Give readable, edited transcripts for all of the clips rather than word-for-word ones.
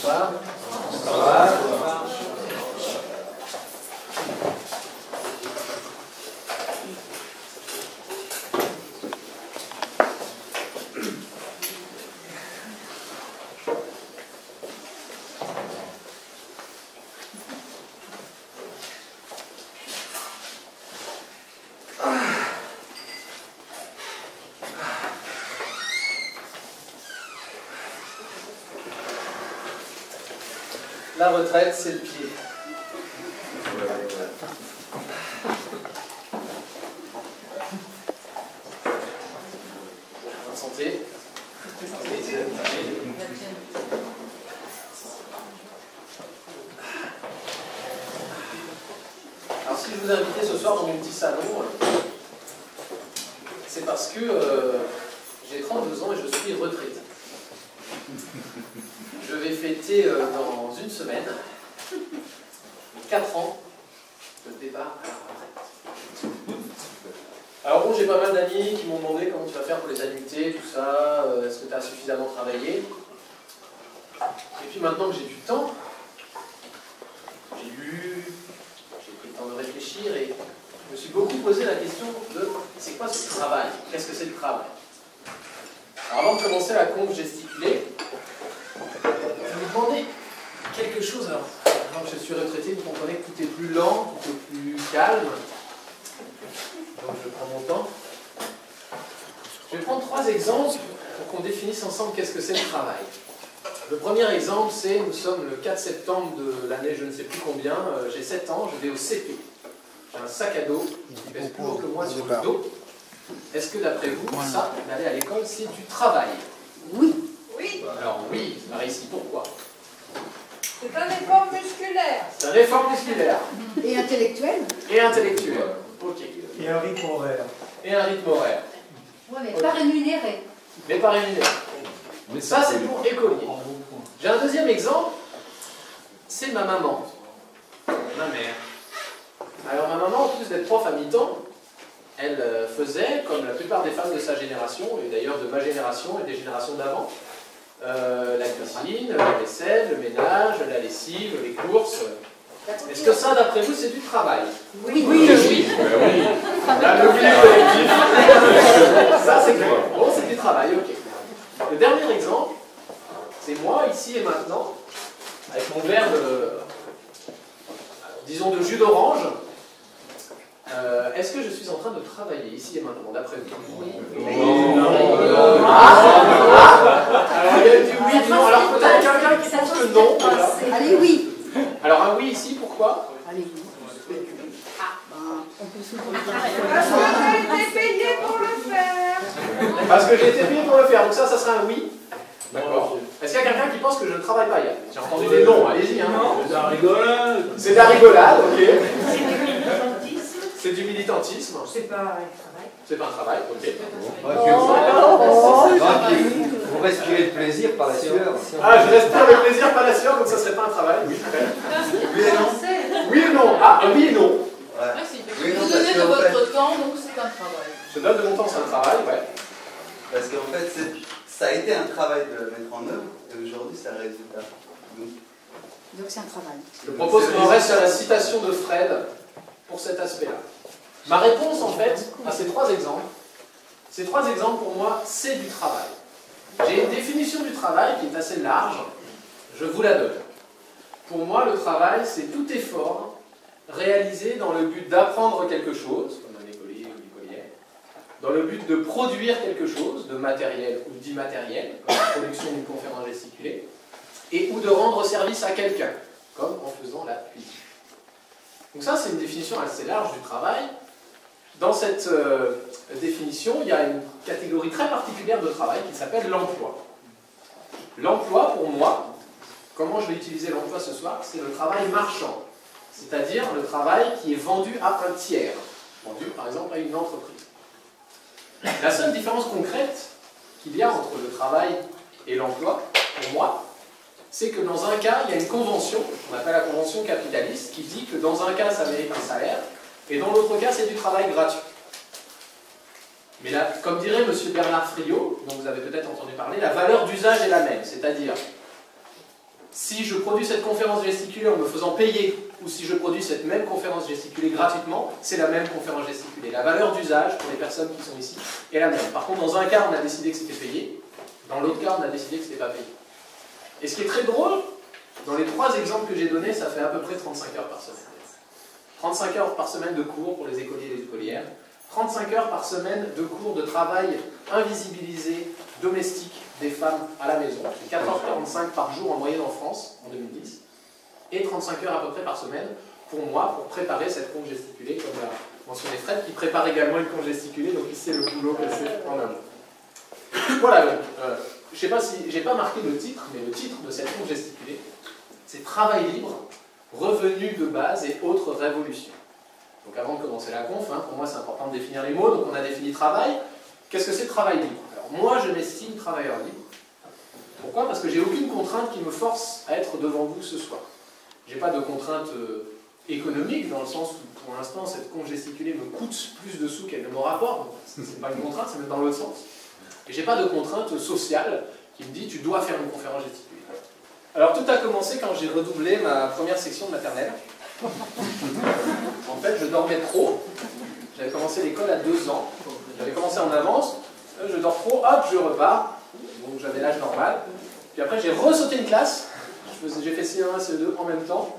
Bonsoir. Bonsoir. La retraite, c'est le pied. Bonne santé. Alors si je vous ai invité ce soir dans mon petit salon, c'est parce que j'ai 32 ans et je suis retraité. Je vais fêter dans une semaine 4 ans de départ à la retraite. Alors bon, j'ai pas mal d'amis qui m'ont demandé comment tu vas faire pour les annuités, tout ça, est-ce que tu as suffisamment travaillé? Et puis maintenant que j'ai du temps, j'ai lu, j'ai pris le temps de réfléchir et je me suis beaucoup posé la question de c'est quoi ce travail? Qu'est-ce que c'est le travail? Alors avant de commencer la conf gesticulée, je vais vous demander quelque chose. Alors, maintenant que je suis retraité, vous comprenez que tout est plus lent, tout est plus calme. Donc je prends mon temps. Je vais prendre 3 exemples pour qu'on définisse ensemble qu'est-ce que c'est le travail. Le premier exemple, c'est nous sommes le 4 septembre de l'année je ne sais plus combien, j'ai 7 ans, je vais au CP. J'ai un sac à dos qui pèse plus lourd que moi sur le dos. Est-ce que d'après vous, ça, d'aller à l'école, c'est du travail? Oui. Oui. Alors oui, Marie-Cy, pourquoi? C'est un effort musculaire. C'est un effort musculaire. Et intellectuel. Et intellectuel. Ok. Et un rythme horaire. Et un rythme horaire. Oui, mais pas rémunéré. Mais pas rémunéré. Mais ça, c'est pour écolier. J'ai un deuxième exemple, c'est ma maman. Ma mère. Alors ma maman, en plus d'être prof à mi-temps, elle faisait, comme la plupart des femmes de sa génération, et d'ailleurs de ma génération et des générations d'avant, la cuisine, la vaisselle, le ménage, la lessive, les courses. Est-ce que ça, d'après vous, c'est du travail? Oui. Oui. Là, le oui collectif. Ça, c'est clair. Bon, c'est du travail, ok. Le dernier exemple, c'est moi, ici et maintenant, avec mon verre de, disons, de jus d'orange. Est-ce que je suis en train de travailler ici et maintenant, d'après vous? Oui. Non. Alors, il y a du oui, du non. Alors, peut-être quelqu'un qui pense que non. Allez, oui. Alors, un oui ici, pourquoi? Allez, oui. On peut soutenir. Parce que j'ai été payé pour le faire. Parce que j'ai été payé pour le faire. Donc ça sera un oui. D'accord. Est-ce qu'il y a quelqu'un qui pense que je ne travaille pas hier? J'ai entendu des noms, allez-y. Hein. C'est de la rigolade. C'est de la rigolade, ok. C'est du militantisme. C'est du militantisme. C'est pas un travail. C'est pas un travail, ok. Vous respirez le plaisir par la sueur. Ah, je respire le plaisir, pas la sueur, donc ça serait pas un travail. Oui, Oui et non. oui et non. Ah, oui et non. Ouais. Oui, non, Vous parce donnez de qu'en fait, votre temps, donc c'est un travail. Je donne de mon temps, c'est un travail, ouais. parce qu'en fait ça a été un travail de le mettre en œuvre et aujourd'hui c'est un résultat. Donc c'est un travail. Je propose qu'on reste à la citation de Fred pour cet aspect-là. Ma réponse, en fait, à ces 3 exemples, pour moi, c'est du travail. J'ai une définition du travail qui est assez large, je vous la donne. Pour moi, le travail, c'est tout effort réalisé dans le but d'apprendre quelque chose, comme un écolier ou une écolière, dans le but de produire quelque chose, de matériel ou d'immatériel, comme la production d'une conférence gesticulée, et ou de rendre service à quelqu'un, comme en faisant la cuisine. Donc ça, c'est une définition assez large du travail. Dans cette définition, il y a une catégorie très particulière de travail qui s'appelle l'emploi. L'emploi, pour moi, comment je vais utiliser l'emploi ce soir, c'est le travail marchand, c'est-à-dire le travail qui est vendu à un tiers, vendu par exemple à une entreprise. La seule différence concrète qu'il y a entre le travail et l'emploi, pour moi, c'est que dans un cas, il y a une convention, qu'on appelle la convention capitaliste, qui dit que dans un cas, ça mérite un salaire, et dans l'autre cas, c'est du travail gratuit. Mais là, comme dirait M. Bernard Friot, dont vous avez peut-être entendu parler, la valeur d'usage est la même, c'est-à-dire, Si je produis cette conférence gesticulée en me faisant payer, ou si je produis cette même conférence gesticulée gratuitement, c'est la même conférence gesticulée. La valeur d'usage pour les personnes qui sont ici est la même. Par contre, dans un cas, on a décidé que c'était payé, dans l'autre cas, on a décidé que ce n'était pas payé. Et ce qui est très drôle, dans les 3 exemples que j'ai donnés, ça fait à peu près 35 heures par semaine. 35 heures par semaime de cours pour les écoliers et les écolières, 35 heures par semaine de cours de travail invisibilisé, domestique des femmes à la maison. C'est 14h45 par jour en moyenne en France, en 2010, et 35 heures à peu près par semaine pour moi, pour préparer cette conge gesticulée, comme l'a mentionné Fred, qui prépare également une conge gesticulée, donc il sait le boulot qu'elle fait en amont. Voilà, donc, je ne sais pas si j'ai pas marqué le titre, mais le titre de cette conge gesticulée, c'est Travail libre, revenus de base et autres révolutions. Donc avant de commencer la conf, pour moi c'est important de définir les mots, donc on a défini travail. Qu'est-ce que c'est travail libre? Alors moi je m'estime travailleur libre. Pourquoi? Parce que j'ai aucune contrainte qui me force à être devant vous ce soir. J'ai pas de contrainte économique, dans le sens où pour l'instant cette conge gesticulée me coûte plus de sous qu'elle ne me rapporte. C'est pas une contrainte, c'est même dans l'autre sens. Et j'ai pas de contrainte sociale qui me dit tu dois faire une conférence gesticulée. Alors tout a commencé quand j'ai redoublé ma première section de maternelle. En fait, je dormais trop. J'avais commencé l'école à 2 ans. J'avais commencé en avance. Je dors trop, hop, je repars. Donc j'avais l'âge normal. Puis après, j'ai ressauté une classe. J'ai fait CE1, CE2 en même temps.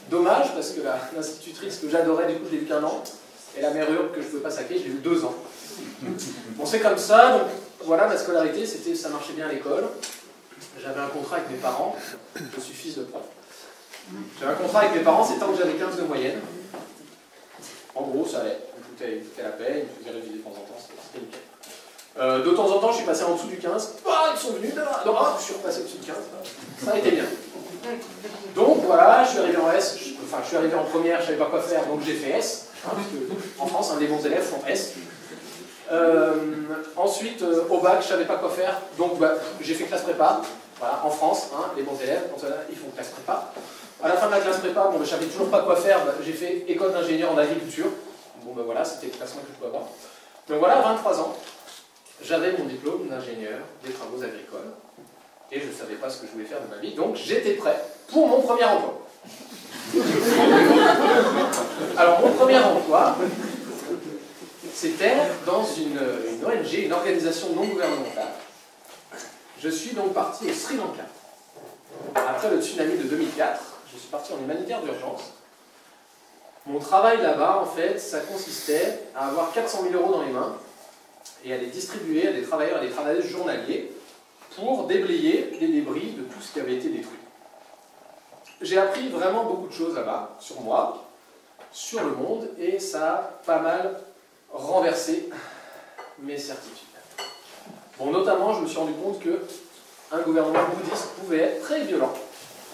Dommage, parce que l'institutrice que j'adorais, du coup, je l'ai eu qu'1 an. Et la mère urbe que je ne pouvais pas saquer, je l'ai eu 2 ans. Bon, c'est comme ça. Donc voilà, ma scolarité, ça marchait bien à l'école. J'avais un contrat avec mes parents. Je suis fils de prof. J'avais un contrat avec mes parents, c'est tant que j'avais 15 de moyenne. En gros, ça allait. Ils me foutaient la paix, ils me faisaient réviser de temps en temps, c'était nickel. De temps en temps, je suis passé en dessous du 15. Ils sont venus, je suis repassé au-dessus du 15. Ça a été bien. Donc voilà, je suis arrivé en S, je suis arrivé en première, je ne savais pas quoi faire, donc j'ai fait S. Parce que en France, des bons élèves font S. Ensuite, au bac, je ne savais pas quoi faire, donc j'ai fait classe prépa. Voilà, en France, les bons élèves, ils font classe prépa. À la fin de la classe prépa, je ne savais toujours pas quoi faire, j'ai fait école d'ingénieur en agriculture. Bon ben voilà, c'était le classement que je pouvais avoir. Donc voilà, à 23 ans, j'avais mon diplôme d'ingénieur des travaux agricoles. Et je ne savais pas ce que je voulais faire de ma vie, donc j'étais prêt pour mon premier emploi. Alors mon premier emploi, c'était dans une ONG, une organisation non gouvernementale. Je suis donc parti au Sri Lanka. Après le tsunami de 2004, je suis parti en humanitaire d'urgence. Mon travail là-bas, en fait, ça consistait à avoir 400 000 € dans les mains et à les distribuer à des travailleurs et des travailleuses journaliers pour déblayer les débris de tout ce qui avait été détruit. J'ai appris vraiment beaucoup de choses là-bas, sur moi, sur le monde, et ça a pas mal renversé mes certitudes. Bon, notamment, je me suis rendu compte qu'un gouvernement bouddhiste pouvait être très violent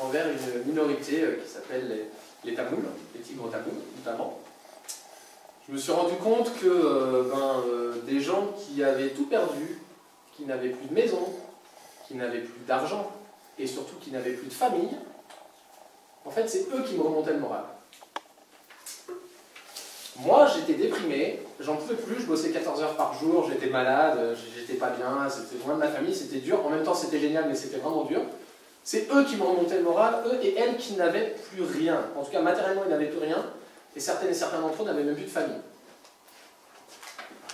envers une minorité qui s'appelle les Tamouls, les Tigres Tamouls notamment. Je me suis rendu compte que des gens qui avaient tout perdu, qui n'avaient plus de maison, qui n'avaient plus d'argent, et surtout qui n'avaient plus de famille, en fait, c'est eux qui me remontaient le moral. Moi, j'étais déprimé, j'en pouvais plus, je bossais 14 heures par jour, j'étais malade, j'étais pas bien, c'était loin de ma famille, c'était dur. En même temps, c'était génial, mais c'était vraiment dur. C'est eux qui me remontaient le moral, eux et elles qui n'avaient plus rien. En tout cas, matériellement, ils n'avaient plus rien, et certaines et certains d'entre eux n'avaient même plus de famille.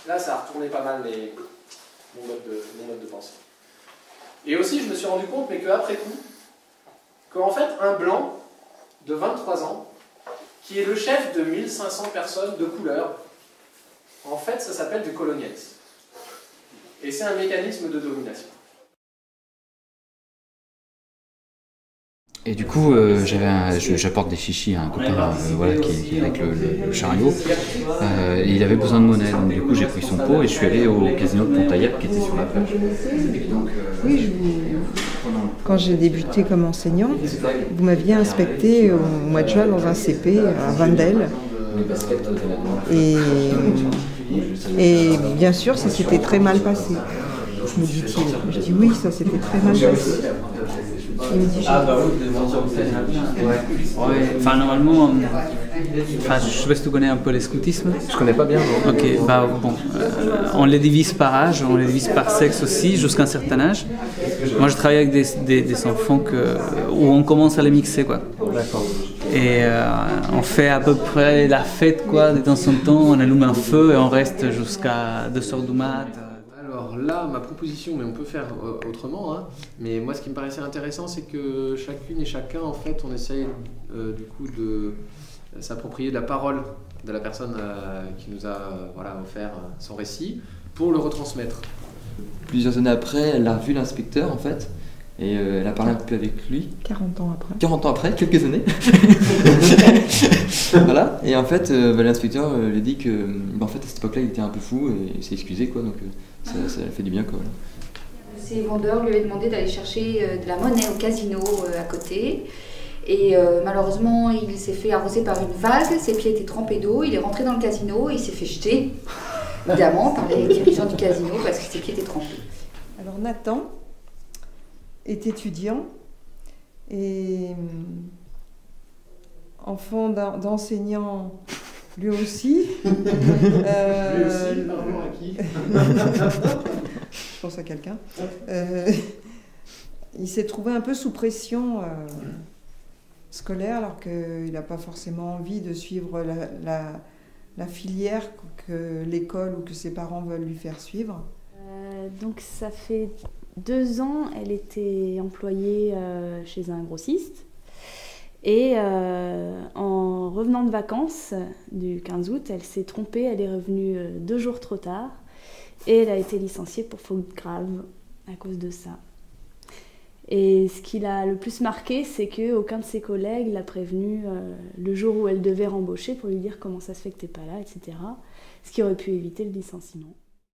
Là, ça a retourné pas mal mon mode de pensée. Et aussi, je me suis rendu compte, mais qu'après coup, qu'en fait, un blanc de 23 ans, qui est le chef de 1500 personnes de couleur, en fait, ça s'appelle du colonialisme. Et c'est un mécanisme de domination. Et du coup, j'apporte des chichis à un copain voilà, qui est avec le chariot. Et il avait besoin de monnaie, donc du coup j'ai pris son pot et je suis allé au casino de Pontaillac qui était sur la plage. Et donc, quand j'ai débuté comme enseignante, vous m'aviez inspecté au mois de juin dans un CP à Vandel. Et bien sûr, ça s'était très mal passé, me dit-il. Je dis oui, ça s'était très mal passé. l'après-midi. Ah bah oui, des mentions de Ouais, enfin normalement, enfin, je sais pas si tu connais un peu le scoutisme. Je connais pas bien, non. Ok, bah bon, on les divise par âge, on les divise par sexe aussi, jusqu'à un certain âge. Moi je travaille avec des enfants où on commence à les mixer, quoi. D'accord. Et on fait à peu près la fête, quoi, de temps en temps, on allume un feu et on reste jusqu'à 2h du mat. Alors là, ma proposition, mais on peut faire autrement, hein, mais moi ce qui me paraissait intéressant, c'est que chacune et chacun, en fait, on essaye du coup de s'approprier de la parole de la personne qui nous a voilà, offert son récit pour le retransmettre. Plusieurs années après, elle a revu l'inspecteur en fait, et elle a parlé un peu avec lui. 40 ans après. 40 ans après, quelques années. Voilà, et en fait, l'inspecteur lui a dit que en fait, à cette époque-là, il était un peu fou et il s'est excusé, quoi, donc ça fait du bien, quoi. Voilà. Ces vendeurs lui avaient demandé d'aller chercher de la monnaie au casino à côté. Et malheureusement, il s'est fait arroser par une vague, ses pieds étaient trempés d'eau, il est rentré dans le casino et il s'est fait jeter, évidemment, par les dirigeants du casino parce que ses pieds étaient trempés. Alors Nathan est étudiant et enfant d'enseignant lui aussi. Lui aussi, pardon, à qui? Je pense à quelqu'un. Il s'est trouvé un peu sous pression scolaire alors qu'il n'a pas forcément envie de suivre la filière que l'école ou que ses parents veulent lui faire suivre. Donc ça fait 2 ans, elle était employée chez un grossiste. Et en revenant de vacances du 15 août, elle s'est trompée, elle est revenue 2 jours trop tard. Et elle a été licenciée pour faute grave à cause de ça. Et ce qui l'a le plus marqué, c'est qu'aucun de ses collègues l'a prévenue le jour où elle devait rembaucher pour lui dire comment ça se fait que t'es pas là, etc. Ce qui aurait pu éviter le licenciement.